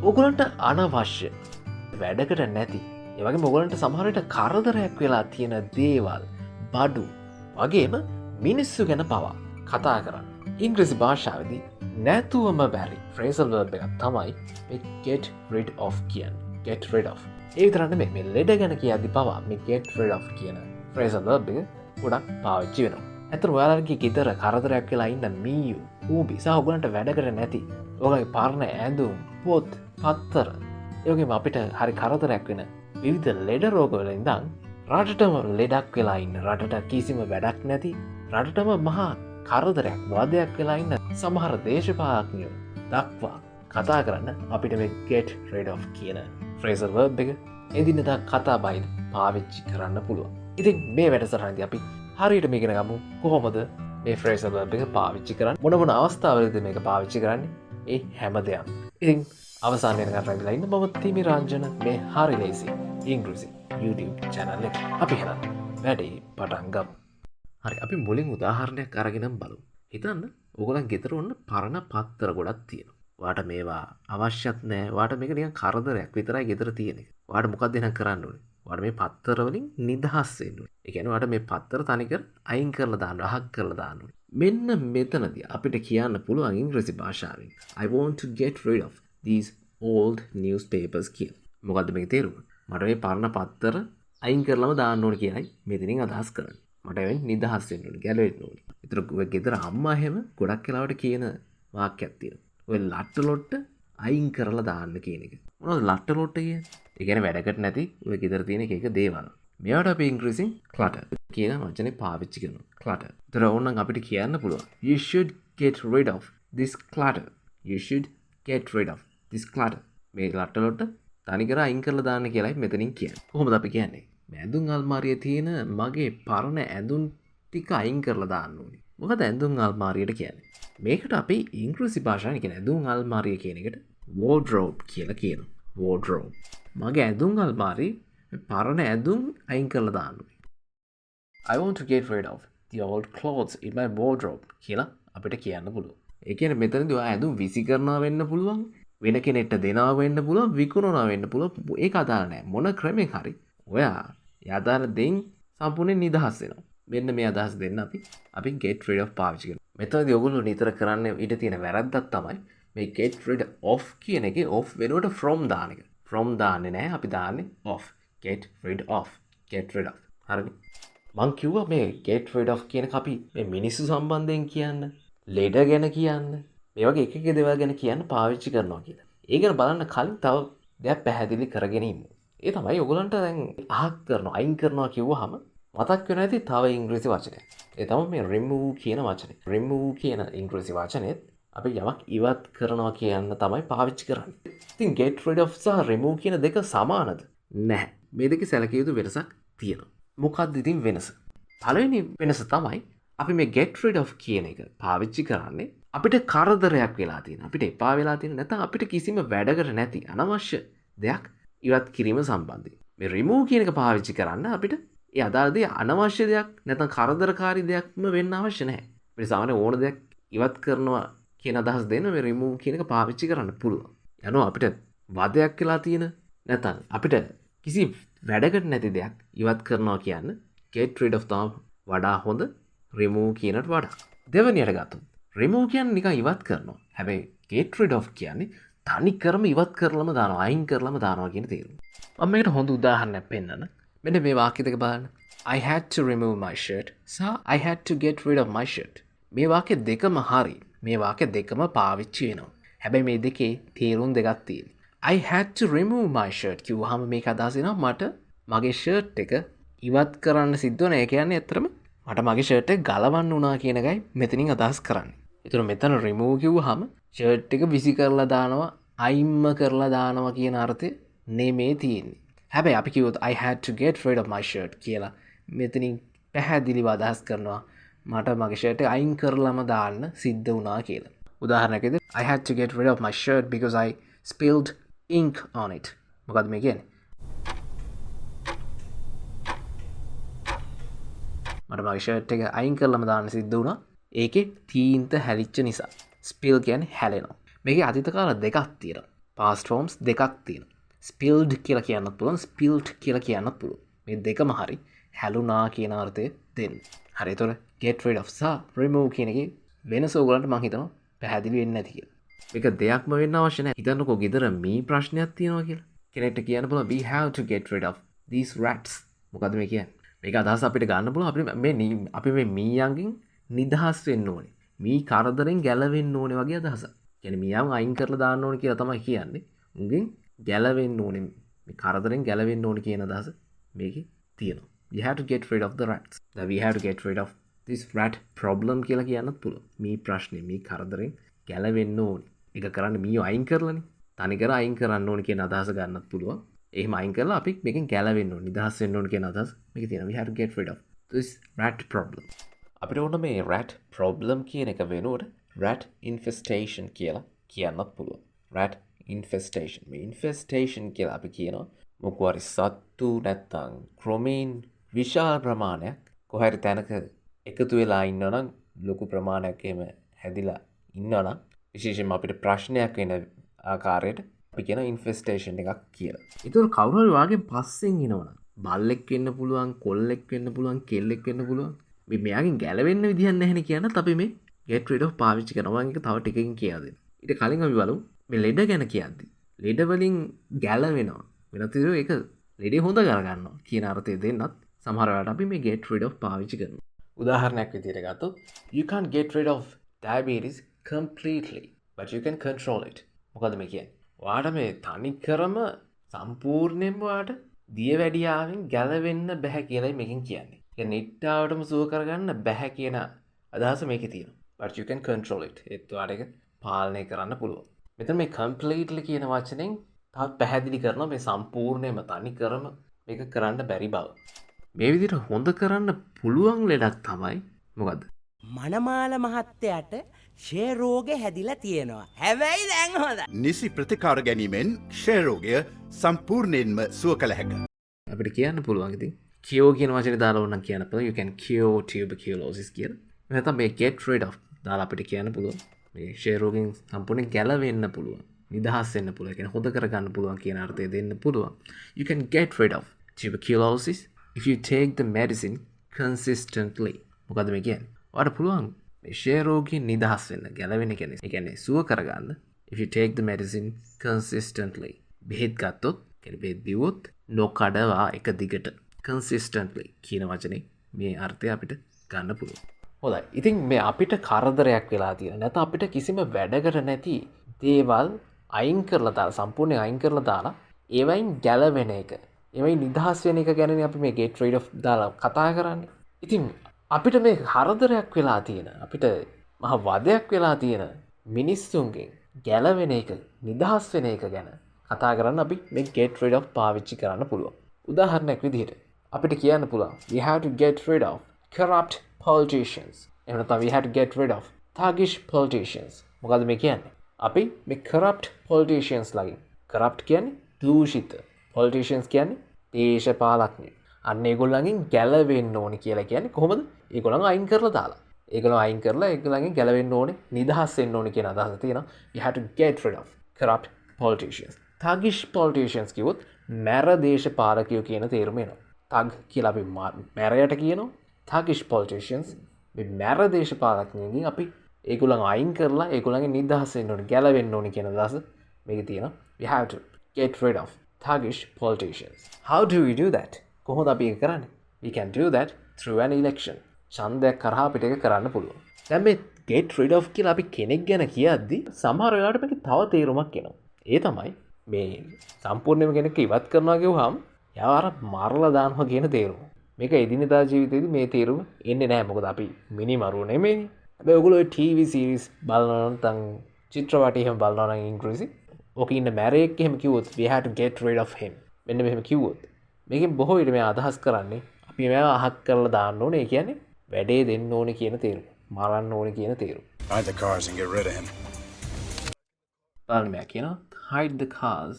ඔගලන්ට අනවශ්‍ය වැඩකට නැති ඒ වගේම ඔයගලන්ට සමහර විට කරදරයක් වෙලා තියෙන දේවල් බඩු වගේම මිනිස්සු ගැන පවා කතා කරන්න. ඉංග්‍රීසි භාෂාවේදී නැතුවම බැරි phrasal verb එකක් තමයි මේ get rid of කියන්නේ. get rid of. ඒ විතරක් නෙමෙයි මේ ලෙඩ ගැන කියද්දි පවා මේ get rid of කියන phrasal verb එක ගොඩක් පාවිච්චි වෙනවා. ඇත්තට ඔයාලගේ ගෙදර කරදරයක් වෙලා ඉන්න මීයු, ඌබි සහ ඔයගලන්ට වැඩකට නැති ඔයගලගේ පරණ ඇඳුම්, පොත්, පත්තර ඒ වගේම අපිට හරි කරදරයක් වෙන විවිධ ලෙඩ රෝගවල ඉඳන් රටටම ලෙඩක් වෙලා ඉන්න, රටට කිසිම වැඩක් නැති, රටටම මහා කරදරයක් වදයක් වෙලා ඉන්න සමහර දේශපාලඥයෝ දක්වා කතා කරන්න අපිට මේ get rid of කියන phrasal verb එක එදිනෙදා කතා බහින් පාවිච්චි කරන්න පුළුවන්. ඉතින් මේ වැඩසටහනදී අපි හරියට මේක ඉගෙන ගමු කොහොමද මේ phrasal verb එක පාවිච්චි කරන්නේ, මොන අවස්ථාවලද මේක පාවිච්චි කරන්නේ, ඒ හැම දෙයක්ම. ඉතින් අවසාන වෙනකන් රැඳිලා ඉන්න මම තිමිර අංජන මේ හරි ලේසි ඉංග්‍රීසි YouTube channel එක. අපි එහෙනම් වැඩේ පටන් ගමු. හරි අපි මුලින් උදාහරණයක් අරගෙන බලමු. හිතන්න ඕගොල්ලන් ගෙදර ඔන්න පරණ පත්තර ගොඩක් තියෙනවා. ඔයාට මේවා අවශ්‍යත් නැහැ. ඔයාට මේක නිකන් කරදරයක් විතරයි ගෙදර තියෙන එක. ඔයාට මොකක්ද එහෙනම් කරන්න ඕනේ? ඔයාට මේ පත්තර වලින් නිදහස් වෙන්න ඕනේ. ඒ කියන්නේ ඔයාට මේ පත්තර තනිකර අයින් කරලා දාන්න, අහක් කරලා දාන්න ඕනේ. මෙන්න මෙතනදී අපිට කියන්න පුළුවන් ඉංග්‍රීසි භාෂාවෙන් I want to get rid of these old newspapers කියලා. මොකද්ද මේකේ තේරුම? මට මේ පරණ පත්තර අයින් කරලම දාන්න ඕනේ කියලායි මෙතනින් අදහස් කරන්නේ. මට වෙන්නේ නිදහස් වෙන්න ඕනේ, ගැලවෙන්න ඕනේ. ඒතර ඔය ගෙදර අම්මා හැම ගොඩක් වෙලාවට කියන වාක්‍යයක් තියෙනවා. ඔය ලට්ට ලොට්ට අයින් කරලා දාන්න කියන එක. මොනවද ලට්ට ලොට්ට කියන්නේ? ඒ කියන්නේ වැඩකට නැති ඔය ගෙදර තියෙන එක දේවල්. මේවට අපි ඉංග්‍රීසියෙන් clutter කියන වචනේ පාවිච්චි කරනවා. clutter. ඒතර ඕනනම් අපිට කියන්න පුළුවන්. You should get rid of this clutter. You should get rid of this clutter. මේ ලට්ට ලොට්ට තනිකර අයින් කරලා දාන්න කියලායි මෙතනින් කියන්නේ. කොහොමද අපි කියන්නේ? ඇඳුම් අල්මාරියේ තියෙන මගේ පරණ ඇඳුම් ටික අයින් කරලා දාන්න ඕනේ. මොකද ඇඳුම් අල්මාරියට කියන්නේ? මේකට අපි ඉංග්‍රීසි භාෂාවෙන් කියන ඇඳුම් අල්මාරිය කියන එකට wardrobe කියලා කියනවා. wardrobe. මගේ ඇඳුම් අල්මාරියේ පරණ ඇඳුම් අයින් කරලා දාන්න ඕනේ. I want to get rid of the old clothes in my wardrobe කියලා අපිට කියන්න පුළුවන්. ඒ කියන්නේ මෙතනදී ඔයා ඇඳුම් විසි කරනවා වෙන්න පුළුවන්, වෙන කෙනෙක්ට දෙනවා වෙන්න පුළුවන්, විකුණනවා වෙන්න පුළුවන්. ඒක අදාළ නැහැ. මොන ක්‍රමෙන් හරි ඔයා යදාන දෙයින් සම්පූර්ණයෙන් නිදහස් වෙනවා. මෙන්න මේ අදහස් දෙන්න අපි get rid of පාවිච්චි කරනවා. මෙතනදී ඔයගොල්ලෝ නිතර කරන්න ඊට තියෙන වැරද්දක් තමයි මේ get rid of කියන එකේ of වෙනුවට from දාන එක. from දාන්නේ නැහැ. අපි දාන්නේ of. get rid of. get rid of. හරිද? මං කිව්වා මේ get rid of කියන එක අපි මේ මිනිස්සු සම්බන්ධයෙන් කියන්න, ලෙඩ ගැන කියන්න, මේ වගේ එක එක දේවල් ගැන කියන්න පාවිච්චි කරනවා කියලා. ඒ ගැන බලන්න කලින් තව දෙයක් පැහැදිලි කරගෙන ඉන්න. ඒ තමයි ඔයගලන්ට දැන් අහක් කරනවා, අයින් කරනවා කිව්වහම මතක් වෙන ඇති තව ඉංග්‍රීසි වචනයක්. ඒ තමයි මේ remove කියන වචනේ. remove කියන ඉංග්‍රීසි වචනේත් අපි යමක් ඉවත් කරනවා කියන්න තමයි පාවිච්චි කරන්නේ. ඉතින් get rid of සහ remove කියන දෙක සමානද? නැහැ. මේ දෙකේ සැලකිය යුතු වෙනසක් තියෙනවා. මොකක්ද ඉතින් වෙනස? පළවෙනි වෙනස තමයි අපි මේ get rid of කියන එක පාවිච්චි කරන්නේ අපිට කරදරයක් වෙලා තියෙන, අපිට එපා වෙලා තියෙන, නැත්නම් අපිට කිසිම වැඩකට නැති අනවශ්‍ය දෙයක් ඉවත් කිරීම සම්බන්ධයෙන්. මේ remove කියන එක පාවිච්චි කරන්න අපිට ඒ අදාළ දේ අනවශ්‍ය දෙයක් නැත්නම් කරදරකාරී දෙයක්ම වෙන්න අවශ්‍ය නැහැ. අපිට සාමාන්‍ය ඕන දෙයක් ඉවත් කරනවා කියන අදහස් දෙන්න මේ remove කියන එක පාවිච්චි කරන්න පුළුවන්. යනවා අපිට වදයක් වෙලා තියෙන නැත්නම් අපිට කිසි වැඩකට නැති දෙයක් ඉවත් කරනවා කියන්න get rid of තමයි වඩා හොඳ remove කියනට වඩා. දෙවෙනියට ගත්තොත් remove කියන්නේ නිකන් ඉවත් කරනවා. හැබැයි get rid of කියන්නේ තනි කරම ඉවත් කරලම දානවා, අයින් කරලම දානවා කියන තේරුම. මම මේකට හොඳ උදාහරණයක් පෙන්නන්න. මෙන්න මේ වාක්‍ය දෙක බලන්න. I had to remove my shirt. So I had to get rid of my shirt. මේ වාක්‍ය දෙකම හරි. මේ වාක්‍ය දෙකම පාවිච්චි වෙනවා. හැබැයි මේ දෙකේ තේරුම් දෙකක් තියෙනවා. I had to remove my shirt කිව්වහම මේක අදහස් වෙනවා මට මගේ ෂර්ට් එක ඉවත් කරන්න සිද්ධ වෙනවා. ඒ කියන්නේ ඇත්තටම මට මගේ ෂර්ට් එක ගලවන්න වුණා කියන එකයි මෙතනින් අදහස් කරන්නේ. ඒතර මෙතන remove කිව්වහම ෂර්ට් එක විසි කරලා දානවා, අයින්ම කරලා දානවා කියන අර්ථය නෙමෙයි තියෙන්නේ. හැබැයි අපි කිව්වොත් I had to get rid of my shirt කියලා මෙතනින් පැහැදිලිව අදහස් කරනවා මට මගේ ෂර්ට් එක අයින් කරලාම දාන්න සිද්ධ වුණා කියලා. උදාහරණයකට I had to get rid of my shirt because I spilled ink on it. මොකද්ද මේ කියන්නේ? මට මගේ ෂර්ට් එක අයින් කරලාම දාන්න සිද්ධ වුණා. ඒකේ තීන්ත හැලිච්ච නිසා. spill කියන්නේ හැලෙනවා. මේකේ අතීත කාල දෙකක් තියෙනවා. past forms දෙකක් තියෙනවා. spilled කියලා කියන්නත් පුළුවන්, spilt කියලා කියන්නත් පුළුවන්. මේ දෙකම හරි හැලුනා කියන අර්ථය දෙන්න. හරි. එතකොට get rid of සහ remove කියන එකේ වෙනස ඔයගලන්ට මම හිතනවා පැහැදිලි වෙන්නේ නැති කියලා. මේක දෙයක්ම වෙන්න අවශ්‍ය නැහැ. හිතන්නකෝ ගෙදර මේ ප්‍රශ්නයක් තියෙනවා කියලා. කෙනෙක්ට කියන්න පුළුවන් we have to get rid of these rats. මොකද්ද මේ කියන්නේ? මේක අදහස අපිට ගන්න පුළුවන් අපි මේ මීයන්ගෙන් නිදහස් වෙන්න ඕනේ. මී කරදරෙන් ගැලවෙන්න ඕනේ වගේ අදහසක්. කියන්නේ මීයන් අයින් කරලා දාන්න ඕනේ කියලා තමයි කියන්නේ. උන්ගෙන් ගැලවෙන්න ඕනේ. මේ කරදරෙන් ගැලවෙන්න ඕනේ කියන අදහස මේකේ තියෙනවා. We have to get rid of the rats. That we have to get rid of this rat problem කියලා කියන්නත් පුළුවන්. මේ ප්‍රශ්නේ මේ කරදරෙන් ගැලවෙන්න ඕනේ. ඒක කරන්න මීයෝ අයින් කරලානේ. තනිකර අයින් කරන්න ඕනේ කියන අදහස ගන්නත් පුළුවන්. එහෙම අයින් කරලා අපි මේකෙන් ගැලවෙන්න ඕනේ, නිදහස් වෙන්න ඕනේ කියන අදහස මේකේ තියෙනවා. We have to get rid of this rat problem. අපිට ඕන මේ rat problem කියන එක වෙනුවට rat infestation කියලා කියන්නත් පුළුවන්. rat infestation. මේ infestation කියලා අපි කියනවා මොකෝ හරි සත්තු නැත්තම් ක්‍රමයෙන් විශාල ප්‍රමාණයක් කොහරි තැනක එකතු වෙලා ඉන්නවනම් ලොකු ප්‍රමාණයක් එහෙම හැදිලා ඉන්නවනම් විශේෂයෙන්ම අපිට ප්‍රශ්නයක් වෙන ආකාරයට අපි කියන infestation එකක් කියලා. ඒතර කවුරු හරි වාගේ පස්සෙන් එනවනම් බල්ලෙක් වෙන්න පුළුවන්, කොල්ලෙක් වෙන්න පුළුවන්, කෙල්ලෙක් වෙන්න පුළුවන්. මේ මෙයාගෙන් ගැලවෙන්න විදියක් නැහැනේ කියනත් අපි මේ get rid of පාවිච්චි කරනවා. ඒක තව ටිකකින් කියලා දෙන්න. ඊට කලින් අපි බලමු මේ ලෙඩ ගැන කියද්දි. ලෙඩ වලින් ගැලවෙනවා. වෙනත් විදිහට ඒක ලෙඩේ හොඳ කරගන්නවා කියන අර්ථය දෙන්නත් සමහර වෙලාවට අපි මේ get rid of පාවිච්චි කරනවා. උදාහරණයක් විදිහට ගත්තොත් you can't get rid of diabetes completely but you can control it. මොකද මේ කියන්නේ? ඔයාට මේ තනිකරම සම්පූර්ණයෙන්ම ඔයාට දියවැඩියාවෙන් ගැලවෙන්න බෑ කියලායි මේකෙන් කියන්නේ. ඒ නිට්ටාවටම සුව කරගන්න බෑ කියන අදහස මේකේ තියෙනවා. but you can control it. ඒත් ඔයාට ඒක පාලනය කරන්න පුළුවන්. මෙතන මේ completely කියන වචනෙන් තවත් පැහැදිලි කරනවා මේ සම්පූර්ණයෙන්ම තනිකරම මේක කරන්න බැරි බව. මේ විදිහට හොඳ කරන්න පුළුවන් ලෙඩක් තමයි මොකද්ද? මනමාල මහත්තයාට ෂේ රෝගේ හැදිලා තියෙනවා. හැබැයි දැන් හොඳයි. නිසි ප්‍රතිකාර ගැනීමෙන් ෂේ රෝගය සම්පූර්ණයෙන්ම සුව කළ හැකියි. අපිට කියන්න පුළුවන් ඉතින් cure කියන වචනේ දාලා ඕනනම් කියන්න පුළුවන්. you can cure tuberculosis කියලා. නැත්නම් මේ get rid of දාලා අපිට කියන්න පුළුවන්. මේ ෂේ රෝගෙන් සම්පූර්ණයෙන් ගැලවෙන්න පුළුවන්. නිදහස් වෙන්න පුළුවන්. ඒ කියන්නේ හොඳ කරගන්න පුළුවන් කියන අර්ථය දෙන්න පුළුවන්. You can get rid of tuberculosis if you take the medicine consistently. මොකද්ද මේ කියන්නේ? ඔයාලට පුළුවන් මේ ෂේ රෝගයෙන් නිදහස් වෙන්න, ගැලවෙන්න කියන්නේ. ඒ කියන්නේ සුව කරගන්න if you take the medicine consistently. බෙහෙත් ගත්තොත්, කියන්නේ බෙහෙත් බිව්වොත් නොකඩවා එක දිගට consistently කියන වචනේ මේ අර්ථය අපිට ගන්න පුළුවන්. හොඳයි. ඉතින් මේ අපිට කරදරයක් වෙලා තියෙන නැත්නම් අපිට කිසිම වැඩකට නැති දේවල් අයින් කරලා දාලා සම්පූර්ණයෙන් අයින් කරලා දාලා ඒවයින් ගැලවෙන එක. ඒවයින් නිදහස් වෙන එක ගැනනේ අපි මේ get rid of දාලා කතා කරන්නේ. ඉතින් අපිට මේ කරදරයක් වෙලා තියෙන අපිට මහ වදයක් වෙලා තියෙන මිනිස්සුන්ගෙන් ගැලවෙන එක, නිදහස් වෙන එක ගැන කතා කරන්න අපි මේ get rid of පාවිච්චි කරන්න පුළුවන්. උදාහරණයක් විදිහට අපිට කියන්න පුළුවන් we have to get rid of corrupt politicians. එහෙම නැත්නම් we have to get rid of thuggish politicians. මොකද්ද මේ කියන්නේ? අපි මේ corrupt politicians ලාගෙන් corrupt කියන්නේ දූෂිත. politicians කියන්නේ දේශපාලඥයෝ. අන්න ඒගොල්ලන්ගෙන් ගැලවෙන්න ඕනේ කියලා කියන්නේ කොහොමද? ඒගොල්ලන් අයින් කරලා දාලා. ඒගොල්ලන් අයින් කරලා ඒගොල්ලන්ගෙන් ගැලවෙන්න ඕනේ, නිදහස් වෙන්න ඕනේ කියන අදහස තියෙනවා. we have to get rid of corrupt politicians. thuggish politicians කිව්වොත් මැර දේශපාලකයෝ කියන තේරුම එනවා. thug කියලා අපි මැරයට කියනවා. thuggish politicians මේ මැර දේශපාලකයන්ගෙන් අපි ඒගොල්ලන් අයින් කරලා ඒගොල්ලන්ගෙන් නිදහස් වෙන්න ඕනේ, ගැලවෙන්න ඕනේ කියන අදහස මේකේ තියෙනවා. we have to get rid of thuggish politicians. how do we do that? කොහොමද අපි ඒක කරන්නේ? we can do that through an election. ඡන්දයක් කරා අපිට ඒක කරන්න පුළුවන්. දැන් මේ get rid of කියලා අපි කෙනෙක් ගැන කියද්දි සමහර වෙලාවට මේක තව තේරුමක් එනවා. ඒ තමයි මේ සම්පූර්ණයෙන්ම කෙනෙක් ඉවත් කරනවා කියවහම යාව අර මරලා දානවා කියන තේරුම. මේක එදිනෙදා ජීවිතේදී මේ තේරුම එන්නේ නැහැ. මොකද අපි මිනිමරුව නෙමෙයිනේ. හැබැයි ඔයගොල්ලෝ TV series බලනවා නම් චිත්‍රපටි එහෙම බලනවා නම් ඉංග්‍රීසි ඕක ඉන්න මැරෙක් එහෙම කිව්වොත් we have to get rid of him. මෙන්න මෙහෙම කිව්වොත් මේකෙන් බොහෝ විට මේ අදහස් කරන්නේ අපි මේවා අහක් කරලා දාන්න ඕනේ. ඒ කියන්නේ වැඩේ දෙන්න ඕනේ කියන තේරුම. මරන්න ඕනේ කියන තේරුම. Hide the cars and get rid of him. බලන්න කියනවා hide the cars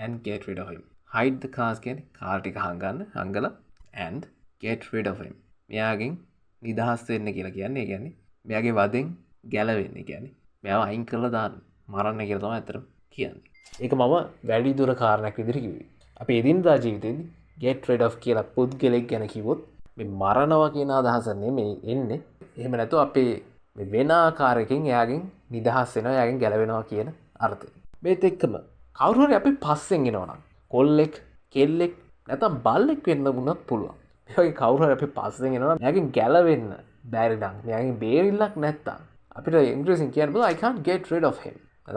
and get rid of him. hide the cars කියන්නේ කාර් ටික හංගලා and get rid of him. මෙයාගෙන් නිදහස් වෙන්න කියලා කියන්නේ. ඒ කියන්නේ මෙයාගේ වදෙන් ගැලවෙන්න කියන්නේ. මෙයාව අයින් කරලා දාන්න. මරන්න කියලා තමයි අතට කියන්නේ. ඒක මම වැඩි දුර කාරණයක් විදිහට කිව්වේ. අපි එදිනදා ජීවිතේදී get rid of කියලා පුද්ගලෙක් ගැන කිව්වොත් මේ මරණවා කියන අදහස නෙමෙයි එන්නේ. එහෙම නැතු අපේ මේ වෙන ආකාරයකින් එයාගෙන් නිදහස් වෙනවා, එයාගෙන් ගැලවෙනවා කියන අර්ථය. මේත් එක්කම කවුරු හරි අපි පස්සෙන් එනවා නම් කොල්ලෙක්, කෙල්ලෙක් නැත්නම් බල්ලෙක් වෙන්න වුණත් පුළුවන්. මේ වගේ කවුරු හරි අපි පස්සෙන් එනවා නම් එයාගෙන් ගැලවෙන්න බැරි නම්, එයාගෙන් බේරිල්ලක් නැත්තම් අපිට ඉංග්‍රීසියෙන් කියන්න බෑ I can't get rid of him.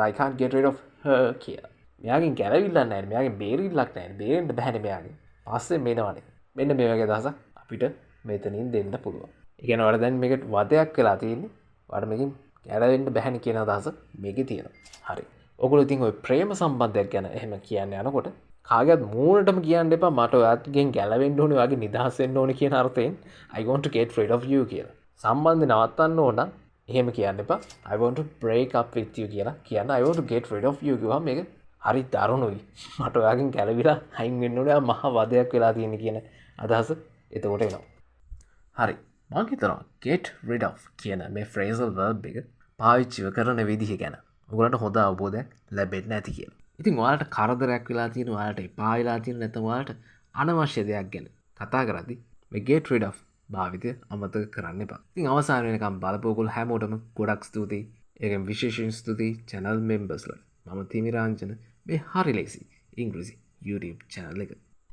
I can't get rid of her කියලා. මෙයාගෙන් ගැලවිල්ලක් නැහැ. මෙයාගෙන් බේරිල්ලක් නැහැ. බේරෙන්න බෑනේ මෙයාගෙන්. පස්සේ මේනවනේ. මෙන්න මේ වගේ දහසක් අපිට මෙතනින් දෙන්න පුළුවන්. ඒ කියන්නේ ඔයාලා දැන් මේකට වදයක් වෙලා තියෙන්නේ. ඔයාලා මේකෙන් ගැලවෙන්න බෑනේ කියන අදහස මේකේ තියෙනවා. හරි. ඔයගොල්ලෝ ඉතින් ওই ප්‍රේම සම්බන්ධයක් ගැන එහෙම කියන්න යනකොට කාගේත් මූණටම කියන්න එපා මට ඔයාගෙන් ගැලවෙන්න ඕනේ, ඔයාගේ නිදහස් වෙන්න ඕනේ කියන අර්ථයෙන් I want to get rid of you කියලා. සම්බන්ධය නවත්තන්න ඕන නම් එහෙම කියන්න එපා. I want to break up with you කියලා කියන්න. I want to get rid of you කිව්වම මේක හරි දරුණුයි. මට ඔයාගෙන් ගැලවිලා අයින් වෙන්න ඕනේ, මහා වදයක් වෙලා තියෙන කියන අදහස එතකොට එනවා. හරි. මම හිතනවා get rid of කියන මේ phrasal verb එක පාවිච්චි කරන විදිහ ගැන ඔයගලන්ට හොඳ අවබෝධයක් ලැබෙන්න ඇති කියලා. ඉතින් ඔයාලට කරදරයක් වෙලා තියෙන, ඔයාලට එපා වෙලා තියෙන, නැත්නම් ඔයාලට අනවශ්‍ය දෙයක් ගැන කතා කරද්දී මේ get rid of භාවිතය අමතක කරන්න එපා. ඉතින් අවසාන වෙනකම් බලපු ඔයගොල්ලෝ හැමෝටම ගොඩක් ස්තුතියි. ඒකෙන් විශේෂයෙන් ස්තුතියි channel members ලා. මම තිමිරාංජන මේ හරි ලේසි ඉංග්‍රීසි YouTube channel එක